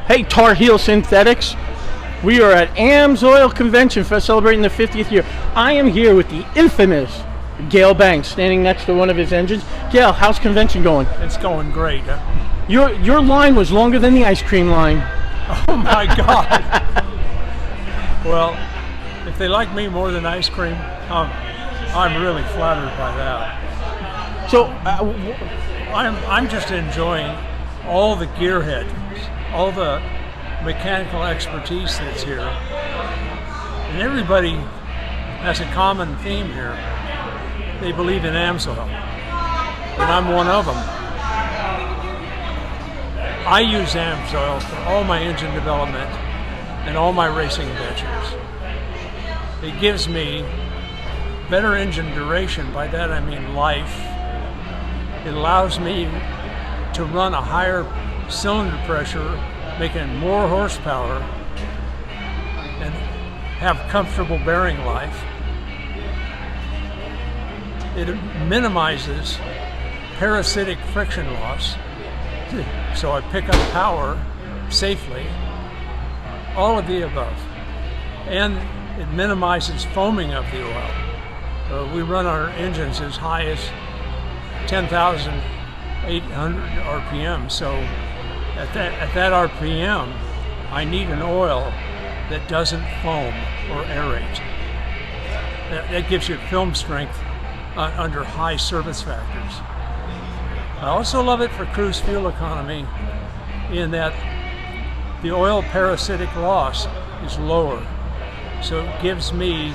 Hey, Tarheel Synthetics. We are at AMSOIL Convention for celebrating the 50th year. I am here with the infamous Gale Banks, standing next to one of his engines. Gale, how's convention going? It's going great. Your line was longer than the ice cream line. Oh my God. Well, if they like me more than ice cream, I'm really flattered by that. So, I'm just enjoying all the gearheads, all the mechanical expertise that's here, and everybody has a common theme here. They believe in AMSOIL, and I'm one of them. I use AMSOIL for all my engine development and all my racing ventures. It gives me better engine duration. By that I mean life. It allows me to run a higher cylinder pressure, making more horsepower, and have comfortable bearing life. It minimizes parasitic friction loss, so I pick up power safely, all of the above. And it minimizes foaming of the oil. We run our engines as high as 10,800 RPM, so at that RPM, I need an oil that doesn't foam or aerate. That gives you film strength under high service factors. I also love it for cruise fuel economy in that the oil parasitic loss is lower. So it gives me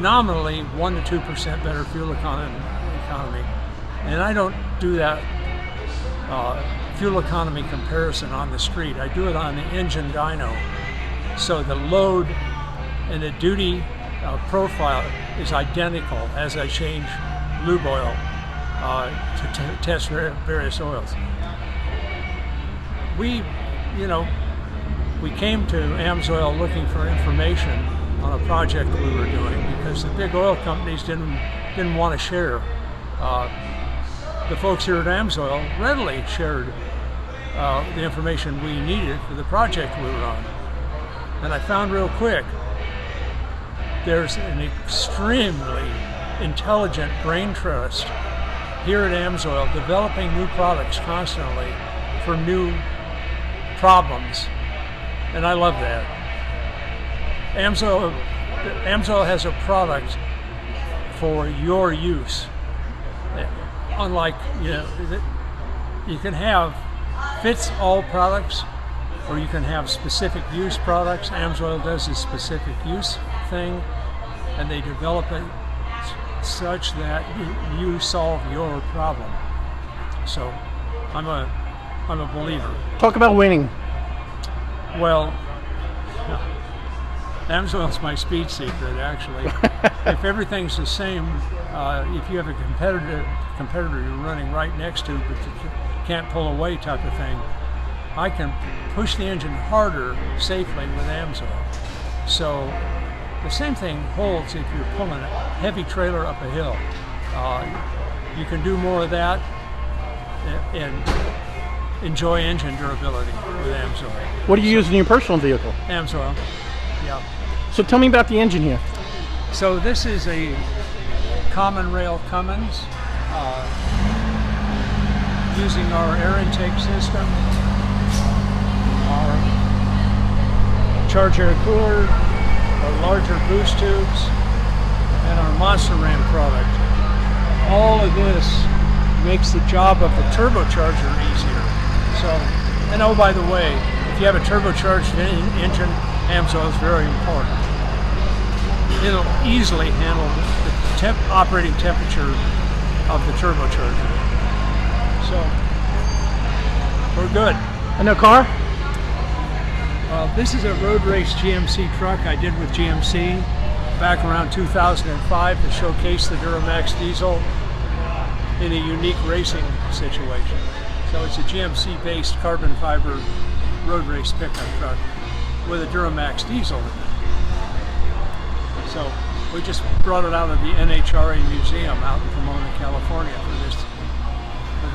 nominally 1 to 2% better fuel economy. And I don't do that fuel economy comparison on the street. I do it on the engine dyno. So the load and the duty profile is identical as I change lube oil to test various oils. We came to AMSOIL looking for information on a project we were doing because the big oil companies didn't want to share. The folks here at AMSOIL readily shared the information we needed for the project we were on. And I found real quick there's an extremely intelligent brain trust here at AMSOIL developing new products constantly for new problems. And I love that. AMSOIL has a product for your use. Unlike, you can have fits all products, or you can have specific use products. AMSOIL does this specific use thing, and they develop it such that you solve your problem. So I'm a believer. Talk about winning. Well, AMSOIL's my speed secret, actually. If everything's the same, if you have a competitor you're running right next to, but you can't pull away type of thing, I can push the engine harder safely with AMSOIL. So the same thing holds if you're pulling a heavy trailer up a hill. You can do more of that and enjoy engine durability with AMSOIL. What do you use in your personal vehicle? AMSOIL, yeah. So tell me about the engine here. So this is a common rail Cummins using our air intake system, our charge air cooler, our larger boost tubes, and our Monster Ram product. All of this makes the job of the turbocharger easier. So, and oh, by the way, if you have a turbocharged engine, AMSOIL is very important. It'll easily handle the operating temperature of the turbocharger. So, we're good. And the car? This is a road race GMC truck I did with GMC back around 2005 to showcase the Duramax diesel in a unique racing situation. So it's a GMC-based carbon fiber road race pickup truck with a Duramax diesel in it. So we just brought it out of the NHRA Museum out in Pomona, California for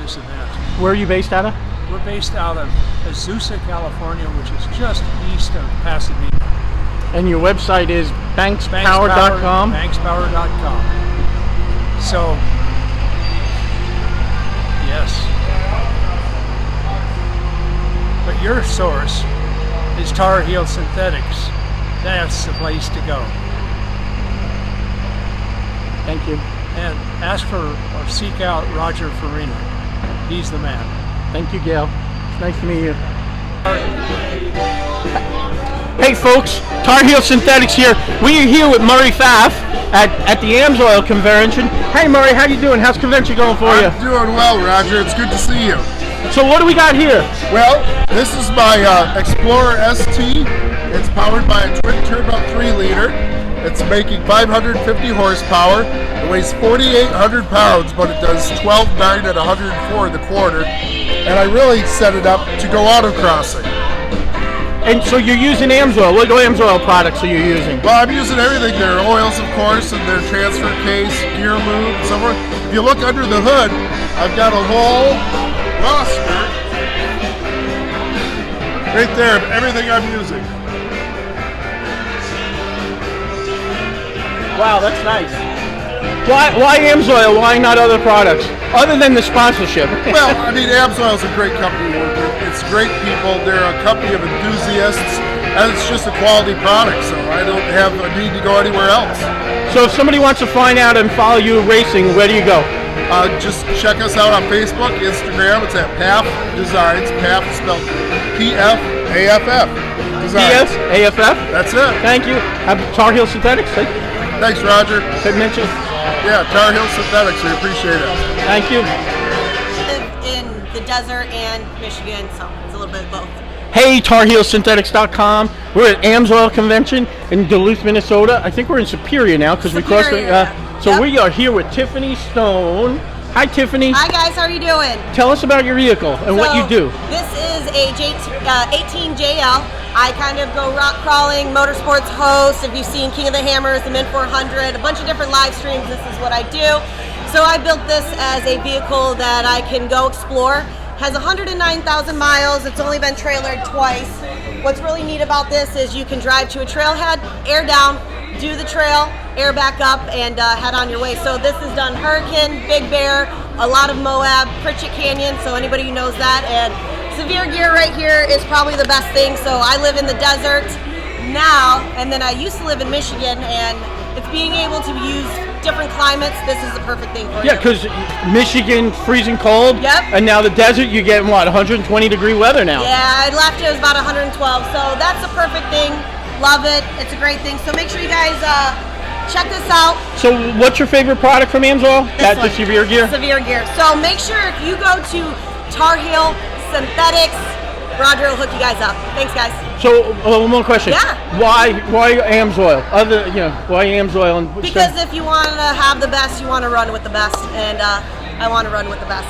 this event. Where are you based out of? We're based out of Azusa, California, which is just east of Pasadena. And your website is bankspower.com? Bankspower.com. So, yes. But your source is Tarheel Synthetics. That's the place to go. Thank you. And ask for or seek out Roger Farina. He's the man. Thank you, Gale. It's nice to meet you. Hey folks, Tarheel Synthetics here. We are here with Murray Pfaff at the AMSOIL Convention. Hey Murray, how you doing? How's convention going for you? I'm doing well, Roger. It's good to see you. So what do we got here? Well, this is my Explorer ST. It's powered by a twin turbo 3-liter. It's making 550 horsepower. It weighs 4,800 pounds, but it does 12.9 at 104 in the quarter. And I really set it up to go autocrossing. And so you're using AMSOIL. What AMSOIL products are you using? Well, I'm using everything. Their oils, of course, and their transfer case, gear lube, and so forth. If you look under the hood, I've got a whole roster right there of everything I'm using. Wow, that's nice. Why AMSOIL? Why not other products? Other than the sponsorship. Well, I mean, AMSOIL is a great company to work with. It's great people. They're a company of enthusiasts, and it's just a quality product, so I don't have a need to go anywhere else. So if somebody wants to find out and follow you racing, where do you go? Just check us out on Facebook, Instagram. It's at PAF Designs. PAF is spelled P-F-A-F-F. Designs. P-S-A-F-F? That's it. Thank you. Tarheel Synthetics. Thanks, Roger. Did mention? Yeah, Tarheel Synthetics. We appreciate it. Thank you. In the desert and Michigan, so it's a little bit of both. Hey, TarheelSynthetics.com. We're at AMSOIL Convention in Duluth, Minnesota. I think we're in Superior now because we crossed the. So Yep. we are here with Tiffany Stone. Hi, Tiffany. Hi guys, how are you doing? Tell us about your vehicle and what you do. This is a 18JL. I kind of go rock crawling, motorsports host. If you've seen King of the Hammers, the Mint 400, a bunch of different live streams, this is what I do. So I built this as a vehicle that I can go explore. Has 109,000 miles. It's only been trailered twice. What's really neat about this is you can drive to a trailhead, air down, do the trail, air back up, and head on your way. So this is done Hurricane, Big Bear, a lot of Moab, Pritchett Canyon, so anybody who knows that. And severe gear right here is probably the best thing. So I live in the desert now, and then I used to live in Michigan, and it's being able to use different climates. This is the perfect thing for you. Yeah, because Michigan freezing cold. Yep. And now the desert, you get what, 120 degree weather now. Yeah, I left it was about 112, so that's the perfect thing. Love it. It's a great thing. So make sure you guys check this out. So what's your favorite product from AMSOIL? That's the severe gear? Severe gear. So make sure if you go to Tarheel Synthetics, Roger will hook you guys up. Thanks, guys. So one more question. Yeah. Why AMSOIL? Why AMSOIL? And Because if you want to have the best, you want to run with the best, and I want to run with the best.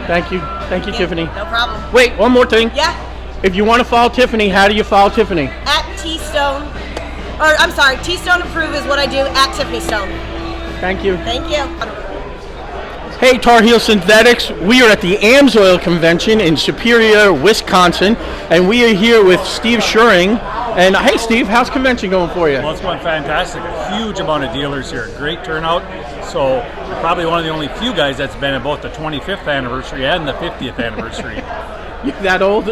Thank you, Tiffany. No problem. Wait, one more thing. Yeah. If you want to follow Tiffany, how do you follow Tiffany? At T-Stone, or I'm sorry, T-Stone Approve is what I do at Tiffany Stone. Thank you. Thank you. Hey, Tarheel Synthetics. We are at the AMSOIL Convention in Superior, Wisconsin, and we are here with Steve Schuring. And hey, Steve, how's convention going for you? Well, it's going fantastic. A huge amount of dealers here. Great turnout. So you're probably one of the only few guys that's been at both the 25th anniversary and the 50th anniversary. You're that old?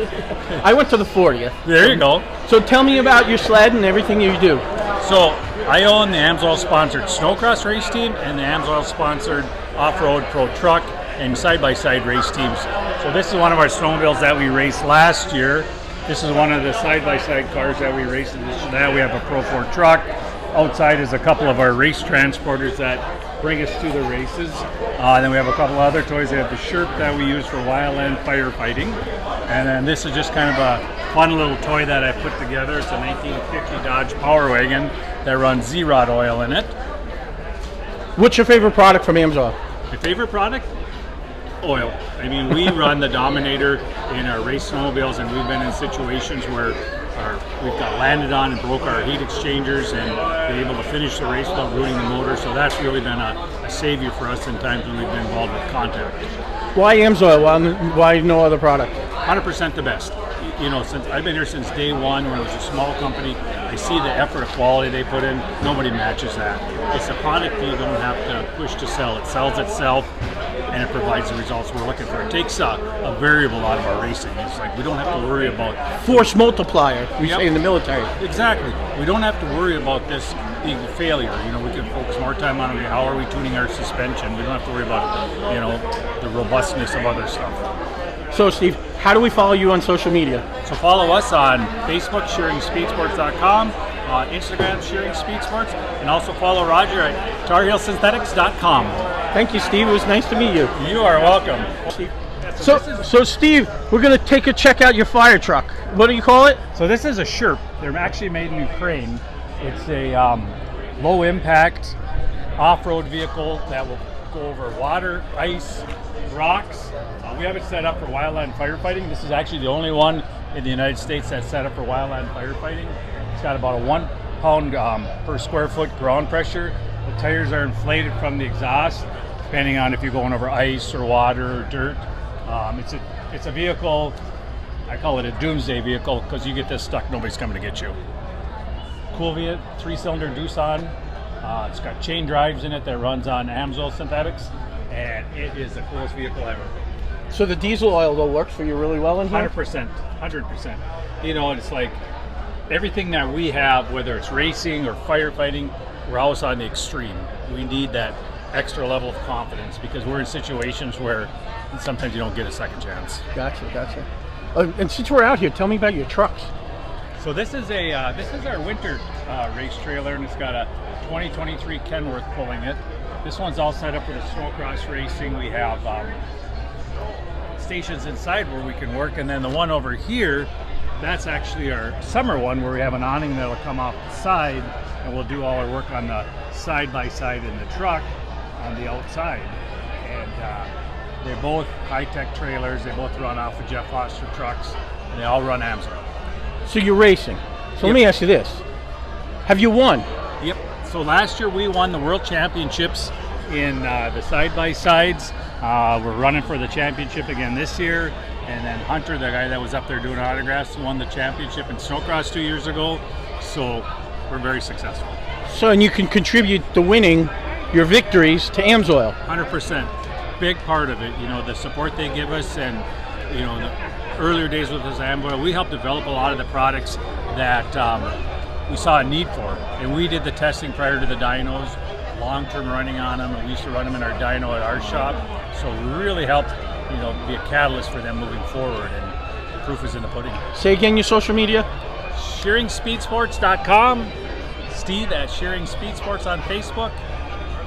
I went to the 40th. There you go. So tell me about your sled and everything you do. So I own the AMSOIL sponsored snowcross race team and the AMSOIL sponsored off-road pro truck and side-by-side race teams. So this is one of our snowmobiles that we raced last year. This is one of the side-by-side cars that we raced. In addition to that, we have a Pro 4 truck. Outside is a couple of our race transporters that bring us to the races. Then we have a couple other toys. We have the Sherp that we use for wildland firefighting. And then this is just kind of a fun little toy that I put together. It's a 1950 Dodge Power Wagon that runs Z-Rod oil in it. What's your favorite product from AMSOIL? My favorite product? Oil. I mean, we run the Dominator in our race snowmobiles, and we've been in situations where we've got landed on and broke our heat exchangers and been able to finish the race without ruining the motor. So that's really been a savior for us in times when we've been involved with contact. Why AMSOIL? Why no other product? 100% the best. You know, since I've been here since day one when it was a small company, I see the effort of quality they put in. Nobody matches that. It's a product you don't have to push to sell. It sells itself, and it provides the results we're looking for. It takes a variable out of our racing. It's like we don't have to worry about Force multiplier, we Yep. say in the military. Exactly. We don't have to worry about this being a failure. You know, we can focus more time on how are we tuning our suspension. We don't have to worry about, you know, the robustness of other stuff. So, Steve, how do we follow you on social media? So follow us on Facebook, ShearingSpeedSports.com, on Instagram, Shearing Speed Sports, and also follow Roger at TarheelSynthetics.com. Thank you, Steve. It was nice to meet you. You are welcome. So Steve, we're going to check out your fire truck. What do you call it? So this is a Sherp. They're actually made in Ukraine. It's a low impact off-road vehicle that will go over water, ice, rocks. We have it set up for wildland firefighting. This is actually the only one in the United States that's set up for wildland firefighting. It's got about a 1 pound per square foot ground pressure. The tires are inflated from the exhaust, depending on if you're going over ice or water or dirt. It's a vehicle, I call it a doomsday vehicle, because you get this stuck, nobody's coming to get you. Cool V8, 3-cylinder Doosan. It's got chain drives in it that runs on AMSOIL Synthetics, and it is the coolest vehicle ever. So the diesel oil, though, works for you really well in here? 100%, 100%. You know, it's like everything that we have, whether it's racing or firefighting, we're always on the extreme. We need that extra level of confidence because we're in situations where sometimes you don't get a second chance. Gotcha. And since we're out here, tell me about your trucks. So this is our winter race trailer, and it's got a 2023 Kenworth pulling it. This one's all set up for the snowcross racing. We have stations inside where we can work, and then the one over here, that's actually our summer one where we have an awning that'll come off the side, and we'll do all our work on the side-by-side in the truck on the outside. And they're both high-tech trailers. They both run off of Jeff Foster trucks, and they all run AMSOIL. So you're racing. So let me ask you this. Have you won? Yep. So last year we won the World Championships in the side-by-sides. We're running for the championship again this year. And then Hunter, the guy that was up there doing autographs, won the championship in snowcross 2 years ago. So we're very successful. So, and you can contribute the winning, your victories, to AMSOIL. 100%. Big part of it, you know, the support they give us, and, you know, the earlier days with this AMSOIL, we helped develop a lot of the products that we saw a need for. And we did the testing prior to the dynos, long-term running on them, and we used to run them in our dyno at our shop. So we really helped, you know, be a catalyst for them moving forward, and the proof is in the pudding. Say again your social media. ShearingSpeedSports.com, Steve at Shearing Speed Sports on Facebook,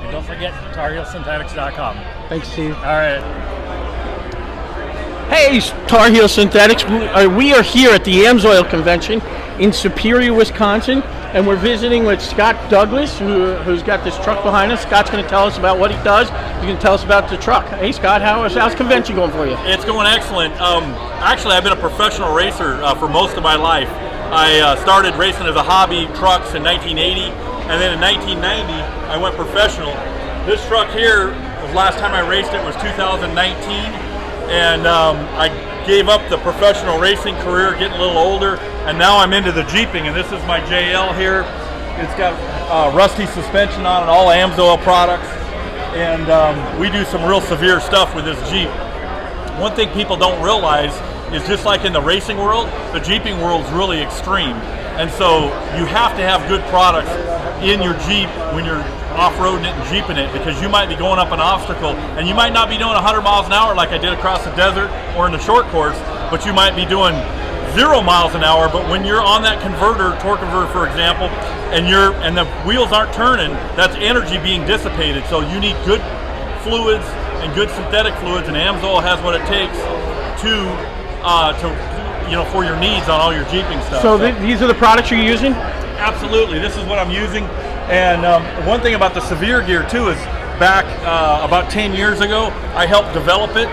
and don't forget TarheelSynthetics.com. Thanks, Steve. All right. Hey, Tarheel Synthetics. We are here at the AMSOIL Convention in Superior, Wisconsin, and we're visiting with Scott Douglas, who's got this truck behind us. Scott's going to tell us about what he does. He's going to tell us about the truck. Hey, Scott, how's convention going for you? It's going excellent. Actually, I've been a professional racer for most of my life. I started racing as a hobby trucks in 1980, and then in 1990, I went professional. This truck here, the last time I raced it was 2019, and I gave up the professional racing career, getting a little older, and now I'm into the Jeeping, and this is my JL here. It's got rusty suspension on it, all AMSOIL products, and we do some real severe stuff with this Jeep. One thing people don't realize is just like in the racing world, the Jeeping world is really extreme. And so you have to have good products in your Jeep when you're off-roading it and Jeeping it, because you might be going up an obstacle and you might not be doing 100 miles an hour like I did across the desert or in the short course, but you might be doing 0 miles an hour. But when you're on that converter, torque converter for example, and the wheels aren't turning, that's energy being dissipated. So you need good fluids and good synthetic fluids, and AMSOIL has what it takes to for your needs on all your Jeeping stuff. So these are the products you're using? Absolutely, this is what I'm using. And one thing about the severe gear too is back about 10 years ago, I helped develop it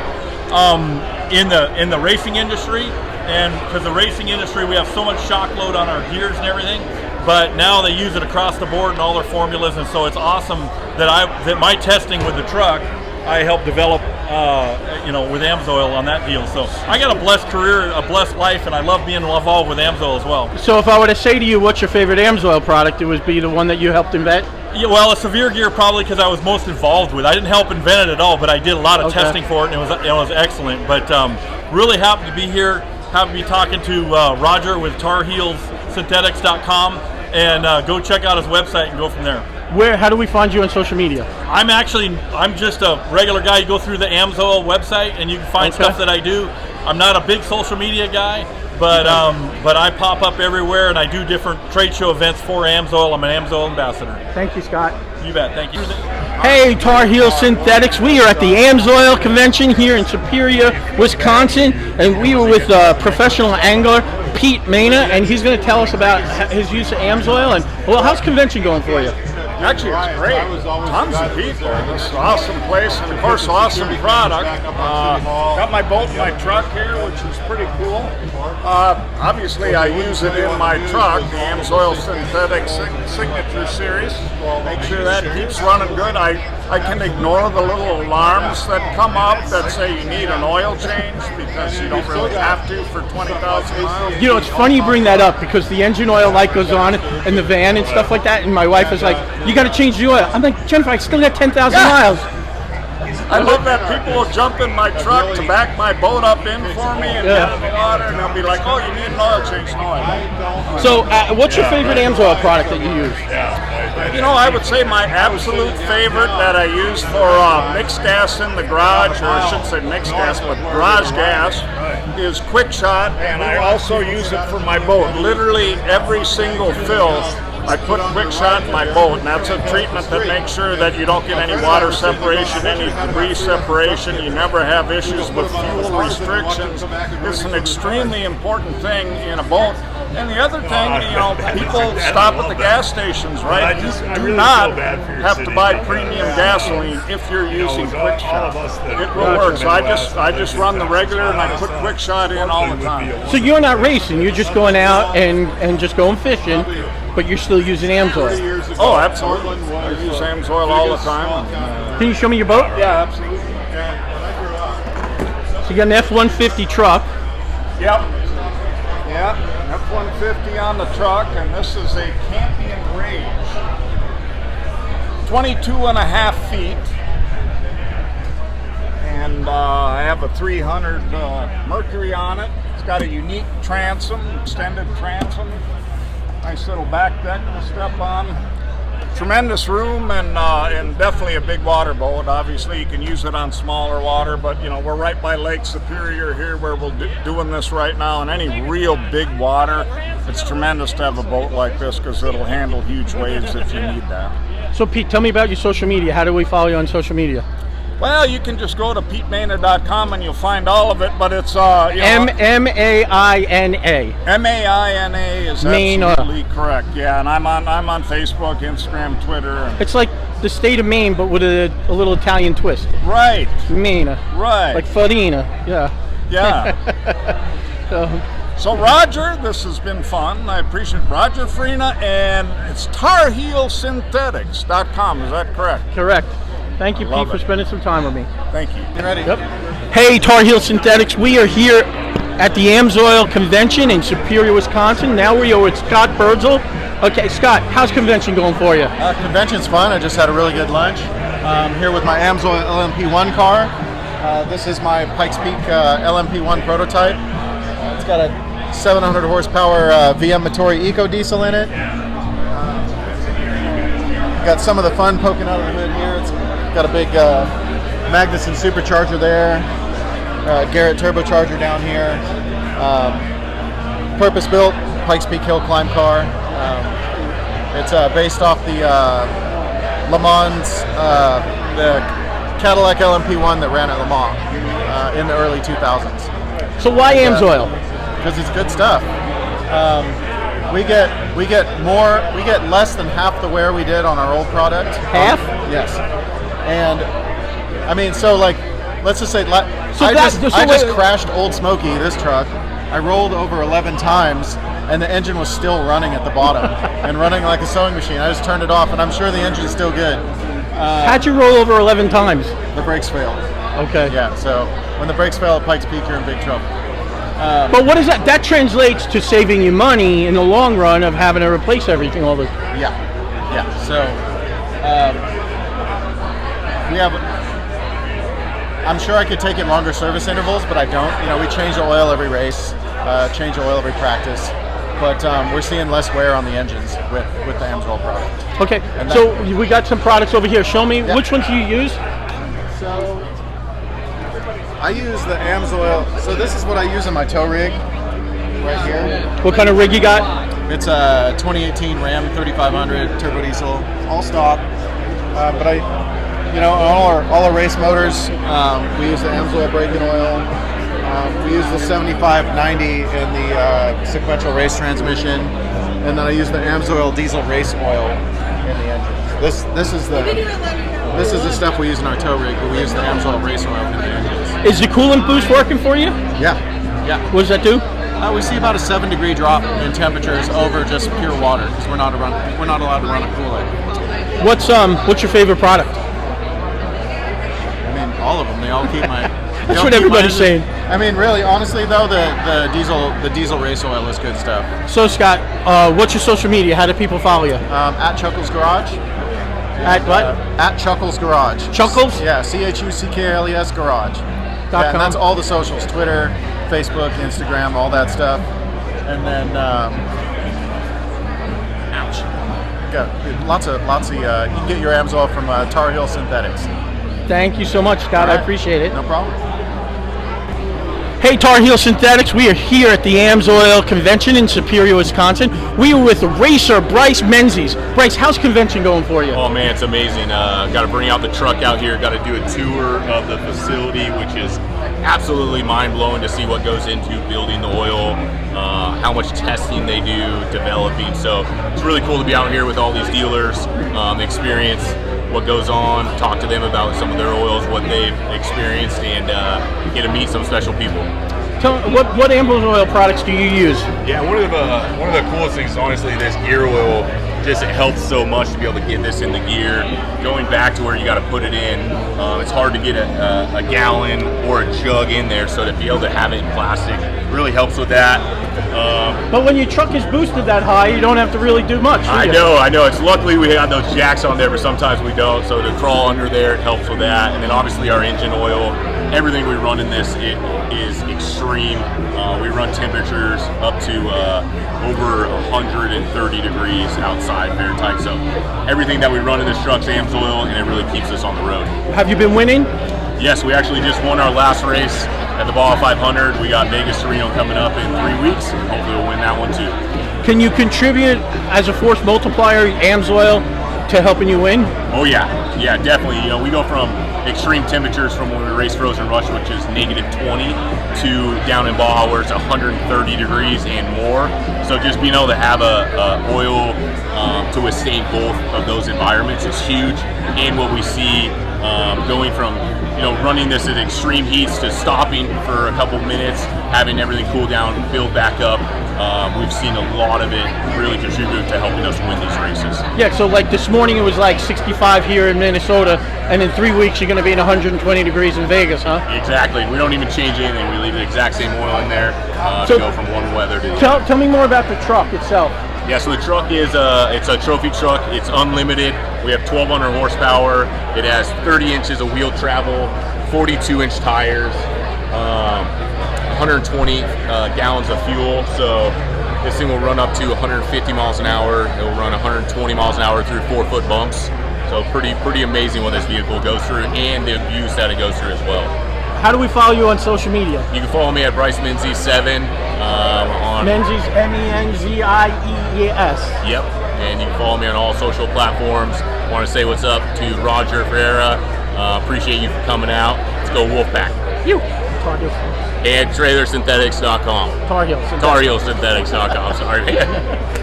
in the racing industry. And because the racing industry, we have so much shock load on our gears and everything, but now they use it across the board in all their formulas. And so it's awesome that my testing with the truck, I helped develop with AMSOIL on that deal. So I got a blessed career, a blessed life, and I love being involved with AMSOIL as well. So if I were to say to you, what's your favorite AMSOIL product, it would be the one that you helped invent? Yeah, well, a severe gear probably because I was most involved with. I didn't help invent it at all, but I did a lot of testing for it, and it was excellent. But really happy to be here. Happy to be talking to Roger with TarheelSynthetics.com, and go check out his website and go from there. How do we find you on social media? I'm just a regular guy. You go through the AMSOIL website and you can find stuff that I do. I'm not a big social media guy, but I pop up everywhere and I do different trade show events for AMSOIL. I'm an AMSOIL ambassador. Thank you, Scott. You bet. Thank you. Hey, Tarheel Synthetics. We are at the AMSOIL Convention here in Superior, Wisconsin, and we were with professional angler Pete Mena, and he's going to tell us about his use of AMSOIL. And well, how's convention going for you? Actually, it's great. Tons of people. It's an awesome place, and of course, awesome product. Got my boat and my truck here, which is pretty cool. Obviously, I use it in my truck, the AMSOIL Synthetics Signature Series. Make sure that keeps running good. I can ignore the little alarms that come up that say you need an oil change because you don't really have to for 20,000 miles. You know, it's funny you bring that up because the engine oil light goes on in the van and stuff like that, and my wife is like, you got to change the oil. I'm like, Jennifer, I still got 10,000 miles. I love that people will jump in my truck to back my boat up in for me and get in the water, and they'll be like, oh, you need an oil change. No, I don't. So what's your favorite AMSOIL product that you use? You know, I would say my absolute favorite that I use for mixed gas in the garage, or I shouldn't say mixed gas, but garage gas, is Quick Shot, and I also use it for my boat. Literally every single fill, I put Quick Shot in my boat, and that's a treatment that makes sure that you don't get any water separation, any debris separation. You never have issues with fuel restrictions. It's an extremely important thing in a boat. And the other thing, you know, people stop at the gas stations, right? You do not have to buy premium gasoline if you're using Quick Shot. It will work. So I just run the regular, and I put Quick Shot in all the time. So you're not racing, you're just going out and just going fishing, but you're still using AMSOIL. Oh, absolutely. I use AMSOIL all the time. Can you show me your boat? Yeah, absolutely. So you got an F-150 truck. Yep. Yeah, F-150 on the truck, and this is a Campion Rage. 22.5 feet. And I have a 300 Mercury on it. It's got a unique transom, extended transom. Nice little back deck to step on. Tremendous room, and definitely a big water boat. Obviously, you can use it on smaller water, but you know, we're right by Lake Superior here where we're doing this right now, and any real big water, it's tremendous to have a boat like this because it'll handle huge waves if you need that. So Pete, tell me about your social media. How do we follow you on social media? Well, you can just go to PeteMaina.com and you'll find all of it, but it's M-A-I-N-A. M-A-I-N-A is absolutely correct. Yeah, and I'm on Facebook, Instagram, Twitter. It's like the state of Maine, but with a little Italian twist. Right. Maina. Right. Like Farina. Yeah. Yeah. So Roger, this has been fun. I appreciate Roger Farina, and it's TarheelSynthetics.com. Is that correct? Correct. Thank you, Pete, for spending some time with me. Thank you. You ready? Yep. Hey, Tarheel Synthetics. We are here at the AMSOIL Convention in Superior, Wisconsin. Now we are with Scott Birdsall. Okay, Scott, how's convention going for you? Convention's fun. I just had a really good lunch. Here with my AMSOIL LMP1 car. This is my Pikes Peak LMP1 prototype. It's got a 700 horsepower VM Motori Eco Diesel in it. Got some of the fun poking out of the hood here. It's got a big Magnuson supercharger there, Garrett turbocharger down here, purpose-built Pikes Peak hill climb car. It's based off the Le Mans, the Cadillac LMP1 that ran at Le Mans in the early 2000s. So why AMSOIL? Because it's good stuff. We get less than half the wear we did on our old product. Half? Yes. And I mean, so like, let's just say, I just crashed Old Smoky, this truck. I rolled over 11 times, and the engine was still running at the bottom and running like a sewing machine. I just turned it off, and I'm sure the engine's still good. How'd you roll over 11 times? The brakes failed. Okay. Yeah, so when the brakes fail at Pikes Peak, you're in big trouble. But what is that? That translates to saving you money in the long run of having to replace everything all the. Yeah. So we have. I'm sure I could take it longer service intervals, but I don't. You know, we change the oil every race, change the oil every practice, but we're seeing less wear on the engines with the AMSOIL product. Okay. So we got some products over here. Show me which ones do you use. So I use the AMSOIL. So this is what I use in my tow rig, right here. What kind of rig you got? It's a 2018 Ram 3500 turbo diesel, all stock. But all our race motors, we use the AMSOIL braking oil. We use the 7590 in the sequential race transmission, and then I use the AMSOIL diesel race oil in the engines. This is the stuff we use in our tow rig, but we use the AMSOIL race oil in the engines. Is the coolant boost working for you? Yeah. What does that do? We see about a 7-degree drop in temperatures over just pure water because we're not allowed to run a coolant. What's your favorite product? I mean, all of them. They all keep my. That's what everybody's saying. I mean, really, honestly though, the diesel race oil is good stuff. So Scott, what's your social media? How do people follow you? At Chuckles Garage. At what? At Chuckles Garage. Chuckles? Yeah, CHUCKLES Garage. Yeah, and that's all the socials: Twitter, Facebook, Instagram, all that stuff. And then, got lots of. You can get your AMSOIL from Tarheel Synthetics. Thank you so much, Scott. Right. I appreciate it. No problem. Hey, Tarheel Synthetics. We are here at the AMSOIL Convention in Superior, Wisconsin. We are with racer Bryce Menzies. Bryce, how's convention going for you? Oh man, it's amazing. Got to bring out the truck out here. Got to do a tour of the facility, which is absolutely mind-blowing to see what goes into building the oil, how much testing they do, developing. So it's really cool to be out here with all these dealers, experience what goes on, talk to them about some of their oils, what they've experienced, and get to meet some special people. Tell me, what AMSOIL products do you use? Yeah, one of the coolest things, honestly, this gear oil just it helps so much to be able to get this in the gear. Going back to where you got to put it in, it's hard to get a gallon or a jug in there, so to be able to have it in plastic really helps with that. But when your truck is boosted that high, you don't have to really do much. I know. It's luckily we have those jacks on there, but sometimes we don't. So to crawl under there, it helps with that. And then obviously our engine oil, everything we run in this, it is extreme. We run temperatures up to over 130 degrees outside Fahrenheit. So everything that we run in this truck's AMSOIL, and it really keeps us on the road. Have you been winning? Yes, we actually just won our last race at the Baja 500. We got Vegas to Reno coming up in 3 weeks. Hopefully we'll win that one too. Can you contribute as a force multiplier, AMSOIL, to helping you win? Oh yeah, definitely. We go from extreme temperatures from when we race Frozen Rush, which is -20, to down in Baja where it's 130 degrees and more. So just being able to have a oil to withstand both of those environments is huge. And what we see going from running this at extreme heats to stopping for a couple minutes, having everything cool down, build back up. We've seen a lot of it really contribute to helping us win these races. Yeah, so like this morning it was like 65 here in Minnesota, and in 3 weeks you're going to be in 120 degrees in Vegas, huh? Exactly. We don't even change anything. We leave the exact same oil in there to go from one weather to the other. Tell me more about the truck itself. Yeah, so the truck is it's a trophy truck. It's unlimited. We have 1,200 horsepower. It has 30 inches of wheel travel, 42-inch tires, 120 gallons of fuel. So this thing will run up to 150 miles an hour. It will run 120 miles an hour through 4-foot bumps. So pretty amazing what this vehicle goes through, and the abuse that it goes through as well. How do we follow you on social media? You can follow me at Bryce Menzies 7 on Menzies, MENZIES. Yep, and you can follow me on all social platforms. Want to say what's up to Roger Ferreira. Appreciate you for coming out. Let's go Wolfpack. You. And TarheelSynthetics.com. TarheelSynthetics.com. Sorry, man.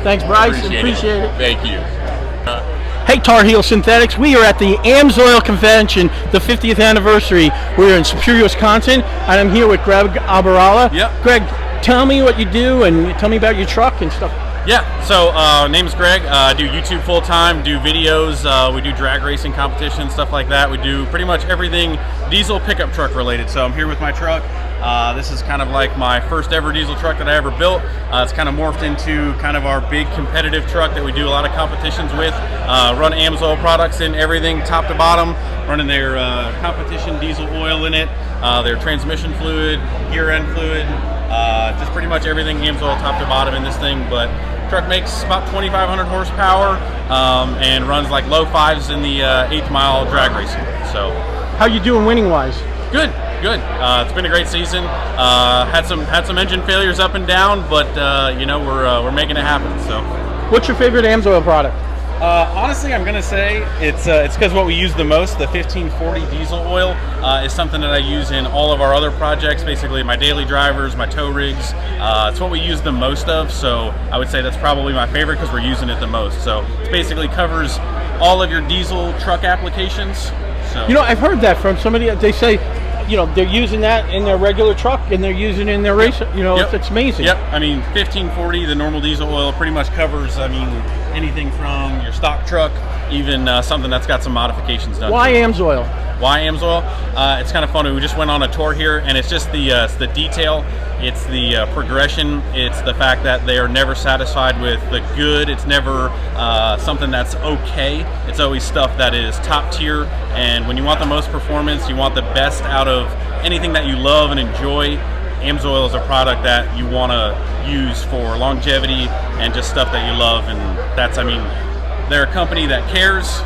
Thanks, Bryce. Appreciate it. Thank you. Hey, Tarheel Synthetics. We are at the AMSOIL Convention, the 50th anniversary. We're in Superior, Wisconsin, and I'm here with Greg Abarala. Yep. Greg, tell me what you do and tell me about your truck and stuff. Yeah, so name's Greg. I do YouTube full time, do videos, we do drag racing competitions, stuff like that. We do pretty much everything diesel pickup truck related. So I'm here with my truck. This is kind of like my first ever diesel truck that I ever built. It's kind of morphed into kind of our big competitive truck that we do a lot of competitions with. Run AMSOIL products in everything, top to bottom, running their competition diesel oil in it, their transmission fluid, gear end fluid, just pretty much everything AMSOIL top to bottom in this thing. But truck makes about 2,500 horsepower and runs like low fives in the 8th mile drag racing. So, how you doing winning wise? Good. It's been a great season. Had some engine failures up and down, but you know, we're making it happen. So, what's your favorite AMSOIL product? Honestly, I'm gonna say it's because what we use the most, the 1540 diesel oil, is something that I use in all of our other projects. Basically, my daily drivers, my tow rigs. It's what we use the most of. So I would say that's probably my favorite because we're using it the most. So it basically covers all of your diesel truck applications. So, you know, I've heard that from somebody. They say, you know, they're using that in their regular truck and they're using it in their race. You know, Yep. it's amazing. Yep. I mean, 1540, the normal diesel oil, pretty much covers, I mean, anything from your stock truck, even something that's got some modifications done. Why AMSOIL? Why AMSOIL? It's kind of funny. We just went on a tour here, and it's just the detail. It's the progression. It's the fact that they are never satisfied with the good. It's never something that's okay. It's always stuff that is top tier. And when you want the most performance, you want the best out of anything that you love and enjoy. AMSOIL is a product that you want to use for longevity and just stuff that you love. And that's, I mean, they're a company that cares.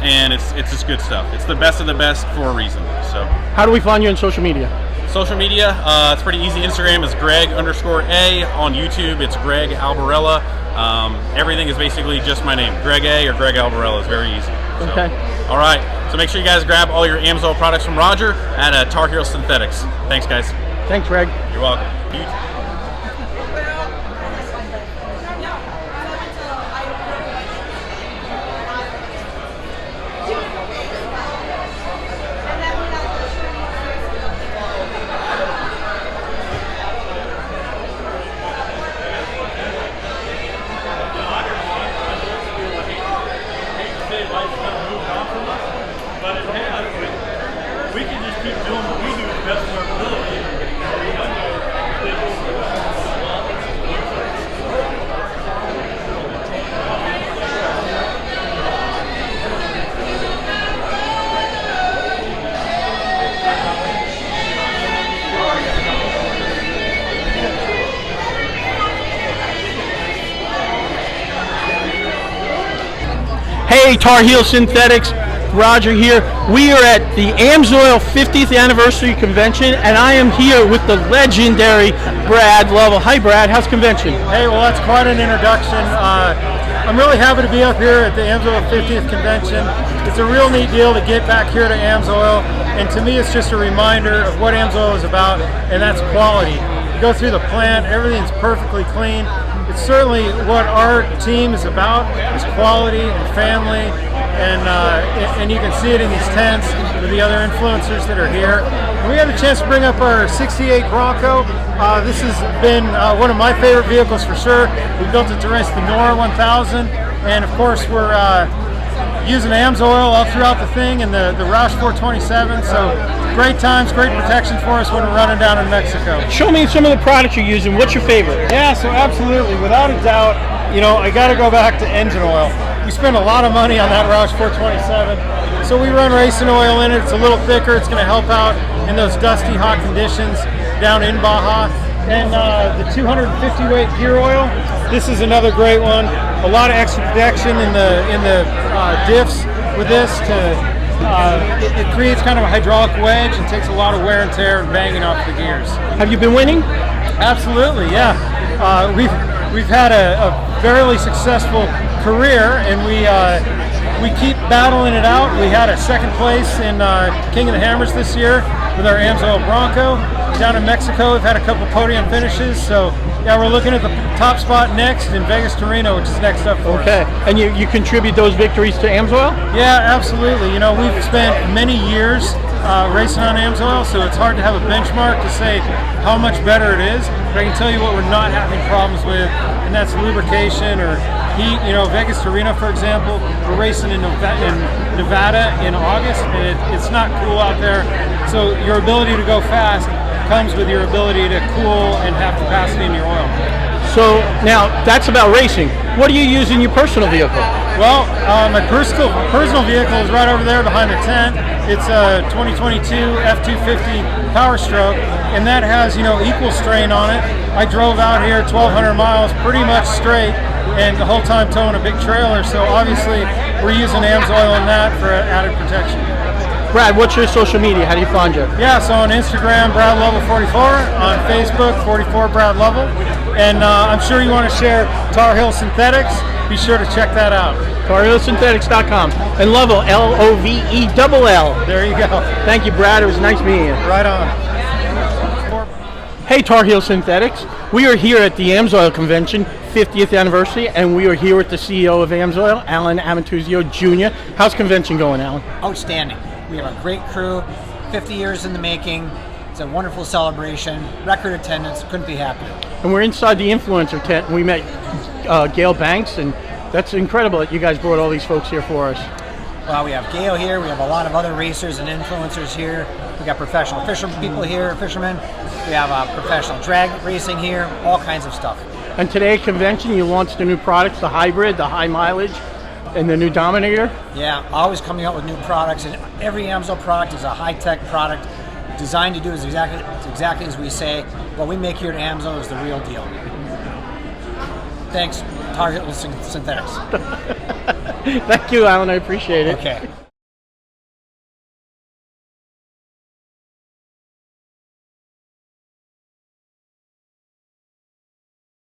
And it's just good stuff. It's the best of the best for a reason. So, how do we find you on social media? Social media, it's pretty easy. Instagram is Greg_A. On YouTube, it's Greg Albarella. Everything is basically just my name, Greg A or Greg Albarella. Is very easy. So, okay. All right. So make sure you guys grab all your AMSOIL products from Roger at Tarheel Synthetics. Thanks, guys. Thanks, Greg. You're welcome. We can just keep doing what we do the best of our ability. Hey, Tarheel Synthetics, Roger here. We are at the AMSOIL 50th Anniversary Convention, and I am here with the legendary Brad Lovell. Hi, Brad. How's convention? Hey, well, that's quite an introduction. I'm really happy to be up here at the AMSOIL 50th Convention. It's a real neat deal to get back here to AMSOIL, and to me it's just a reminder of what AMSOIL is about, and that's quality. You go through the plant, everything's perfectly clean. It's certainly what our team is about, is quality and family, and you can see it in these tents with the other influencers that are here. And we had a chance to bring up our 68 Bronco. This has been one of my favorite vehicles for sure. We built it to race the Nora 1000, and of course we're using AMSOIL all throughout the thing and the Roush 427, so great times, great protection for us when we're running down in Mexico. Show me some of the products you're using. What's your favorite? Yeah, so absolutely, without a doubt, you know, I gotta go back to engine oil. We spend a lot of money on that Roush 427, so we run racing oil in it. It's a little thicker, it's gonna help out in those dusty, hot conditions down in Baja. And the 250 weight gear oil, this is another great one. A lot of extra protection in the diffs with this. It creates kind of a hydraulic wedge and takes a lot of wear and tear and banging off the gears. Have you been winning? Absolutely, yeah. We've had a fairly successful career, and we keep battling it out. We had a second place in King of the Hammers this year with our AMSOIL Bronco. Down in Mexico, we've had a couple podium finishes. So yeah, we're looking at the top spot next in Vegas to Reno, which is next up for us. Okay, and you contribute those victories to AMSOIL? Yeah, absolutely. You know, we've spent many years racing on AMSOIL, so it's hard to have a benchmark to say how much better it is. But I can tell you what we're not having problems with, and that's lubrication or heat. You know, Vegas to Reno, for example, we're racing in Nevada in August, and it's not cool out there. So your ability to go fast comes with your ability to cool and have capacity in your oil. So now that's about racing. What do you use in your personal vehicle? Well, my personal vehicle is right over there behind the tent. It's a 2022 F250 Power Stroke, and that has, you know, equal strain on it. I drove out here 1,200 miles pretty much straight, and the whole time towing a big trailer. So obviously, we're using AMSOIL in that for added protection. Brad, what's your social media? How do you find you? Yeah, so on Instagram, Brad Level 44, on Facebook, 44 Brad Level, and I'm sure you want to share Tarheel Synthetics. Be sure to check that out. TarheelSynthetics.com. And Lovell, Lovell. There you go. Thank you, Brad. It was nice meeting you. Right on. Hey, Tarheel Synthetics. We are here at the AMSOIL Convention, 50th anniversary, and we are here with the CEO of AMSOIL, Alan Amatuzio Jr. How's convention going, Alan? Outstanding. We have a great crew, 50 years in the making. It's a wonderful celebration, record attendance, couldn't be happier. And we're inside the influencer tent, and we met Gale Banks, and that's incredible that you guys brought all these folks here for us. Well, we have Gale here, we have a lot of other racers and influencers here. We got professional people here, fishermen. We have professional drag racing here, all kinds of stuff. And today at convention, you launched the new products, the hybrid, the high mileage, and the new Dominator. Yeah, always coming out with new products, and every AMSOIL product is a high-tech product designed to do exactly as we say. What we make here at AMSOIL is the real deal. Thanks, Tarheel Synthetics. Thank you, Alan. I appreciate it. Okay.